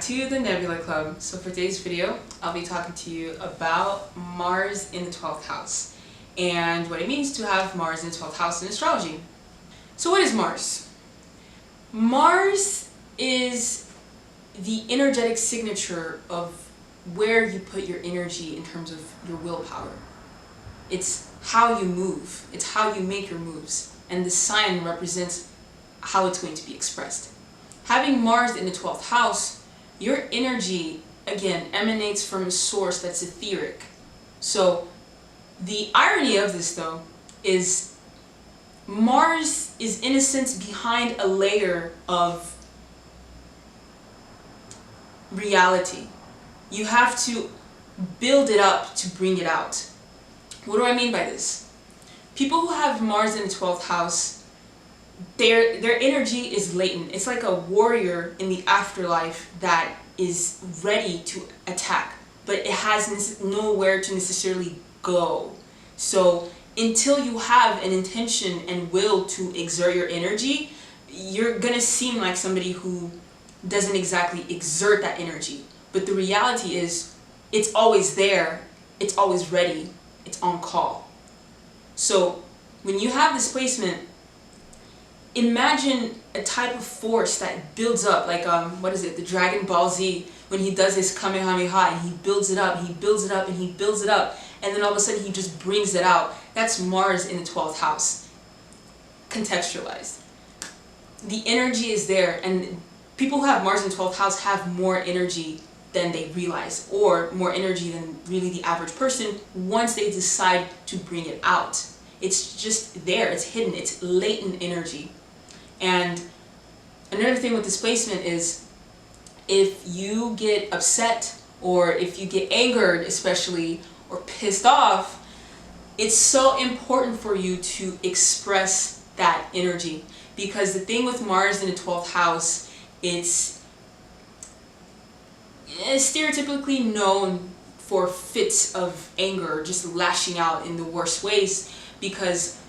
to the Nebula Club. So for today's video, I'll be talking to you about Mars in the 12th house and what it means to have Mars in the 12th house in astrology. So what is Mars? Mars is the energetic signature of where you put your energy in terms of your willpower. It's how you move, it's how you make your moves, and the sign represents how it's going to be expressed. Having Mars in the 12th house, your energy, again, emanates from a source that's etheric. So the irony of this, though, is Mars is, in a sense, behind a layer of reality. You have to build it up to bring it out. What do I mean by this? People who have Mars in the 12th house, their energy is latent. It's like a warrior in the afterlife that is ready to attack, but it has nowhere to necessarily go. So until you have an intention and will to exert your energy, you're gonna seem like somebody who doesn't exactly exert that energy. But the reality is, it's always there, it's always ready, it's on call. So when you have this placement, imagine a type of force that builds up, like the Dragon Ball Z, when he does his Kamehameha and he builds it up, he builds it up, and he builds it up, and then all of a sudden he just brings it out. That's Mars in the 12th house, contextualized. The energy is there, and people who have Mars in the 12th house have more energy than they realize, or more energy than really the average person once they decide to bring it out. It's just there, it's hidden, it's latent energy. And another thing with displacement is, if you get upset, or if you get angered especially, or pissed off, it's so important for you to express that energy. Because the thing with Mars in the 12th house, it's stereotypically known for fits of anger, just lashing out in the worst ways, because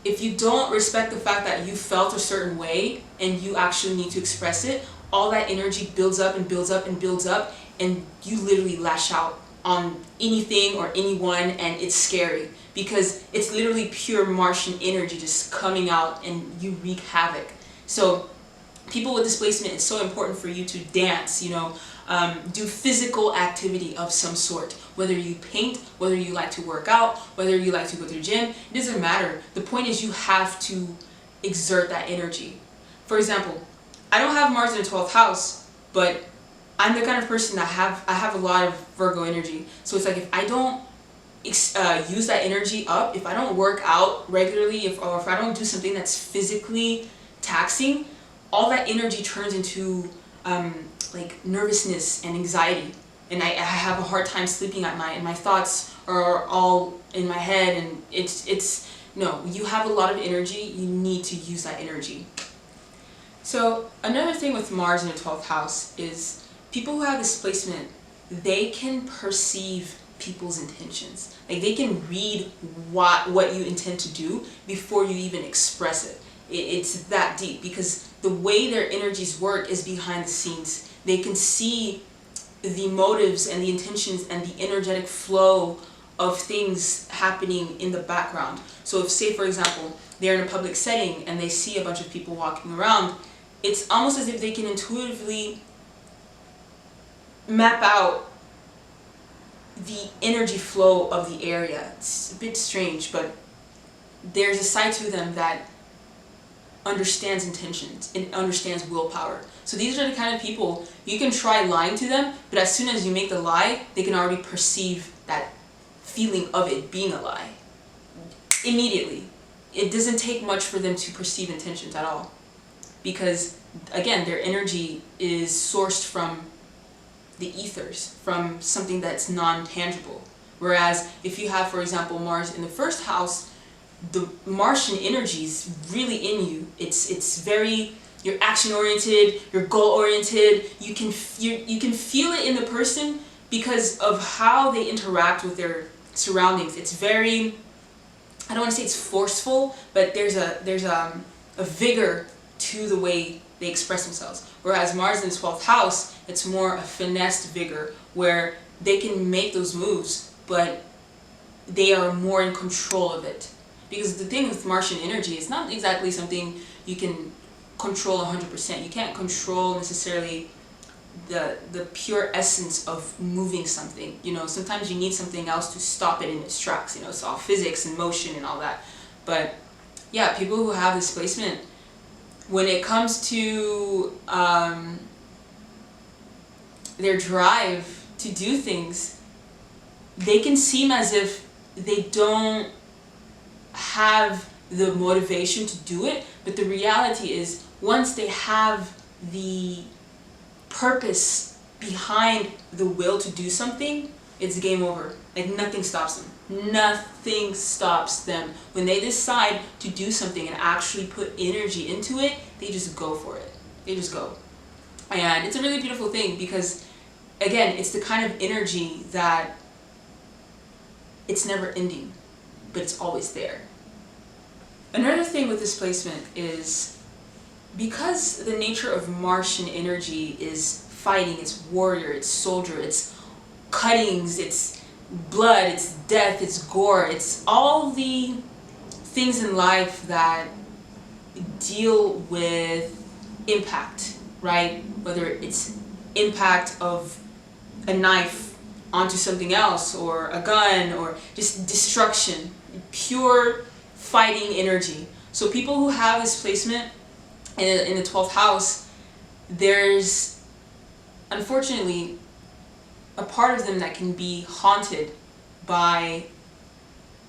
if you don't respect the fact that you felt a certain way and you actually need to express it, all that energy builds up and builds up and builds up, and you literally lash out on anything or anyone, and it's scary because it's literally pure Martian energy just coming out and you wreak havoc. So people with displacement, it's so important for you to dance, do physical activity of some sort. Whether you paint, whether you like to work out, whether you like to go to the gym, it doesn't matter. The point is you have to exert that energy. For example, I don't have Mars in the 12th house, but I'm the kind of person that I have a lot of Virgo energy. So it's like, if I don't use that energy up, if I don't work out regularly, or if I don't do something that's physically taxing, all that energy turns into like nervousness and anxiety, and I have a hard time sleeping at night, and my thoughts are all in my head, and no, you have a lot of energy, you need to use that energy. So another thing with Mars in the 12th house is, people who have this placement, they can perceive people's intentions. Like, they can read what you intend to do before you even express it. It's that deep, because the way their energies work is behind the scenes. They can see the motives and the intentions and the energetic flow of things happening in the background. So if, say for example, they're in a public setting and they see a bunch of people walking around, it's almost as if they can intuitively map out the energy flow of the area. It's a bit strange, but there's a side to them that understands intentions and understands willpower. So these are the kind of people, you can try lying to them, but as soon as you make the lie, they can already perceive that feeling of it being a lie immediately. It doesn't take much for them to perceive intentions at all, because again, their energy is sourced from the ethers, from something that's non-tangible. Whereas if you have, for example, Mars in the first house, the Martian energy is really in you. It's very, you're action-oriented, you're goal-oriented. You can feel it in the person because of how they interact with their surroundings. It's very, I don't want to say it's forceful, but there's a vigor to the way they express themselves. Whereas Mars in the 12th house, it's more a finessed vigor, where they can make those moves, but they are more in control of it. Because the thing with Martian energy, it's not exactly something you can control 100%. You can't control necessarily the pure essence of moving something. You know, sometimes you need something else to stop it in its tracks. You know, it's all physics and motion and all that. But yeah, people who have this placement, when it comes to their drive to do things, they can seem as if they don't have the motivation to do it, but the reality is, once they have the purpose behind the will to do something, it's game over. Like, nothing stops them. Nothing stops them. When they decide to do something and actually put energy into it, they just go for it. They just go. And it's a really beautiful thing because, again, it's the kind of energy that it's never ending, but it's always there. Another thing with this placement is, because the nature of Martian energy is fighting, it's warrior, it's soldier, it's cuttings, it's blood, it's death, it's gore, it's all the things in life that deal with impact, right? Whether it's impact of a knife onto something else, or a gun, or just destruction, pure fighting energy. So people who have this placement in the 12th house, there's unfortunately a part of them that can be haunted by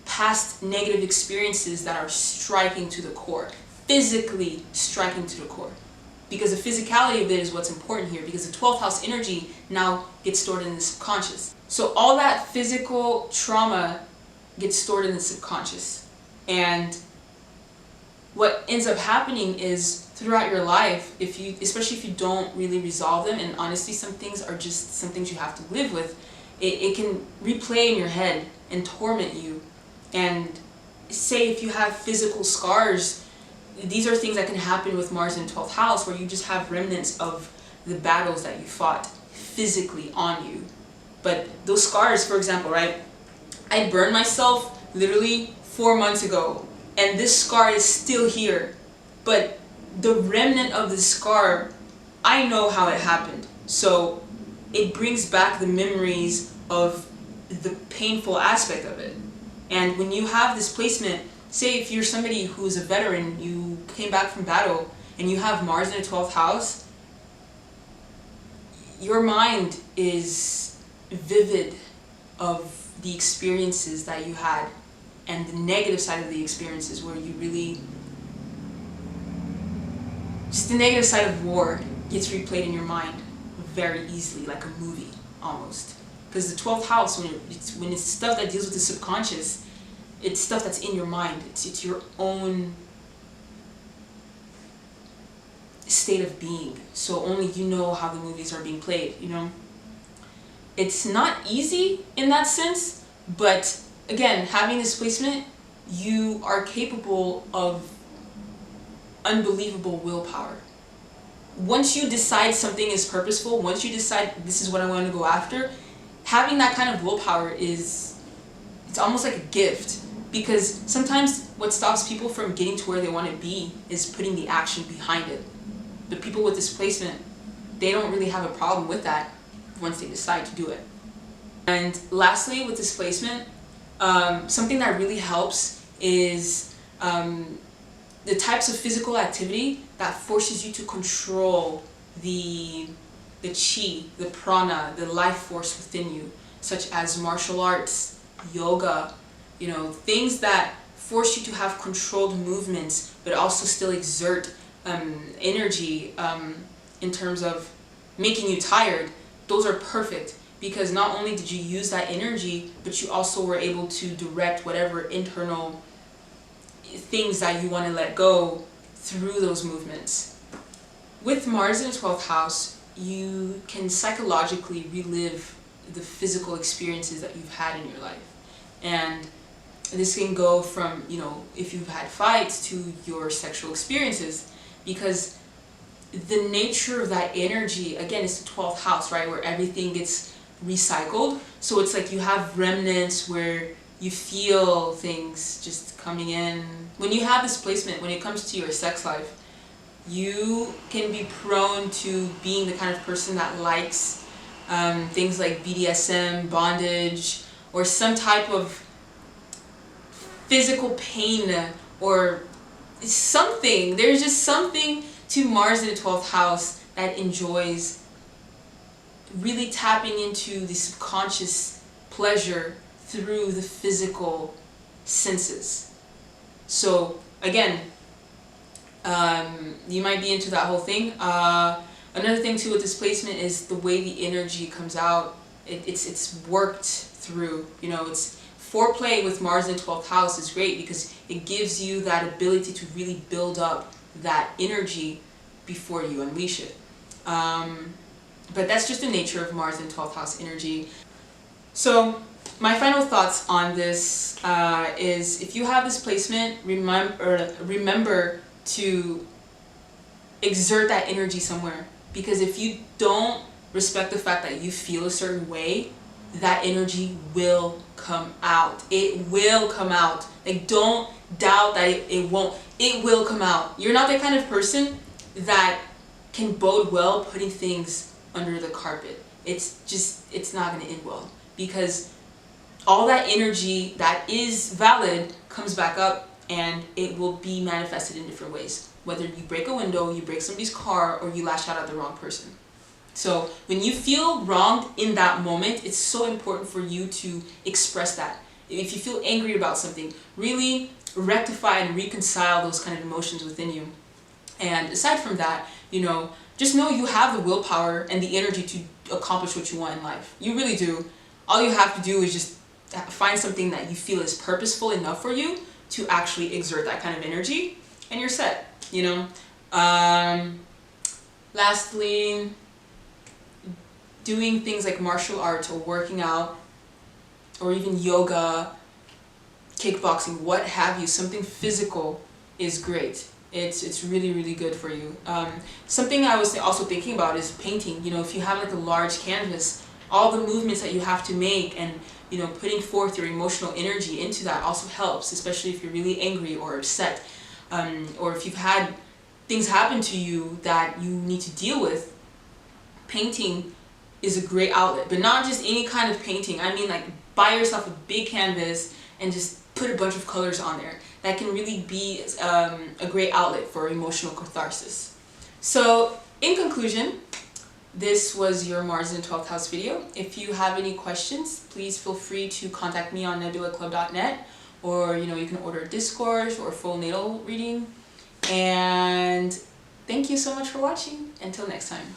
past negative experiences that are striking to the core, physically striking to the core. Because the physicality of it is what's important here, because the 12th house energy now gets stored in the subconscious. So all that physical trauma gets stored in the subconscious. And what ends up happening is, throughout your life, especially if you don't really resolve them, and honestly some things are just some things you have to live with, it can replay in your head and torment you. And say if you have physical scars, these are things that can happen with Mars in 12th house, where you just have remnants of the battles that you fought physically on you. But those scars, for example, right? I burned myself literally 4 months ago, and this scar is still here. But the remnant of the scar, I know how it happened. So it brings back the memories of the painful aspect of it. And when you have this placement, say if you're somebody who's a veteran, you came back from battle, and you have Mars in the 12th house, your mind is vivid of the experiences that you had, and the negative side of the experiences, where you really, just the negative side of war gets replayed in your mind very easily, like a movie almost. Because the 12th house, when it's stuff that deals with the subconscious, it's stuff that's in your mind. It's your own state of being. So only you know how the movies are being played, you know? It's not easy in that sense, but again, having this placement, you are capable of unbelievable willpower. Once you decide something is purposeful, once you decide this is what I want to go after, having that kind of willpower it's almost like a gift. Because sometimes what stops people from getting to where they want to be is putting the action behind it. But people with this placement, they don't really have a problem with that once they decide to do it. And lastly, with this placement, something that really helps is the types of physical activity that forces you to control the chi, the prana, the life force within you, such as martial arts, yoga, you know, things that force you to have controlled movements, but also still exert energy in terms of making you tired. Those are perfect, because not only did you use that energy, but you also were able to direct whatever internal things that you want to let go through those movements. With Mars in the 12th house, you can psychologically relive the physical experiences that you've had in your life. And this can go from, you know, if you've had fights, to your sexual experiences, because the nature of that energy, again, it's the 12th house, right, where everything gets recycled. So it's like you have remnants where you feel things just coming in. When you have this placement, when it comes to your sex life, you can be prone to being the kind of person that likes things like BDSM, bondage, or some type of physical pain, or something. There's just something to Mars in the 12th house that enjoys really tapping into the subconscious pleasure through the physical senses. So again, you might be into that whole thing. Another thing too with this placement is the way the energy comes out. It's worked through. You know, it's foreplay with Mars in the 12th house is great because it gives you that ability to really build up that energy before you unleash it. But that's just the nature of Mars in 12th house energy. So my final thoughts on this is, if you have this placement, remember to exert that energy somewhere. Because if you don't respect the fact that you feel a certain way, that energy will come out. It will come out. Like, don't doubt that it won't. It will come out. You're not that kind of person that can bode well putting things under the carpet. It's not going to end well, because all that energy that is valid comes back up, and it will be manifested in different ways. Whether you break a window, you break somebody's car, or you lash out at the wrong person. So when you feel wronged in that moment, it's so important for you to express that. If you feel angry about something, really rectify and reconcile those kind of emotions within you. And aside from that, you know, just know you have the willpower and the energy to accomplish what you want in life. You really do. All you have to do is just find something that you feel is purposeful enough for you to actually exert that kind of energy, and you're set, you know. Lastly, doing things like martial arts or working out, or even yoga, kickboxing, what have you, something physical is great. It's really, really good for you. Something I was also thinking about is painting. You know, if you have like a large canvas, all the movements that you have to make, and you know, putting forth your emotional energy into that also helps, especially if you're really angry or upset, or if you've had things happen to you that you need to deal with. Painting is a great outlet, but not just any kind of painting. I mean, like, buy yourself a big canvas and just put a bunch of colors on there. That can really be a great outlet for emotional catharsis. So in conclusion, this was your Mars in the 12th house video. If you have any questions, please feel free to contact me on nebulaclub.net, or you know, you can order a Discourse or a full natal reading. And thank you so much for watching. Until next time.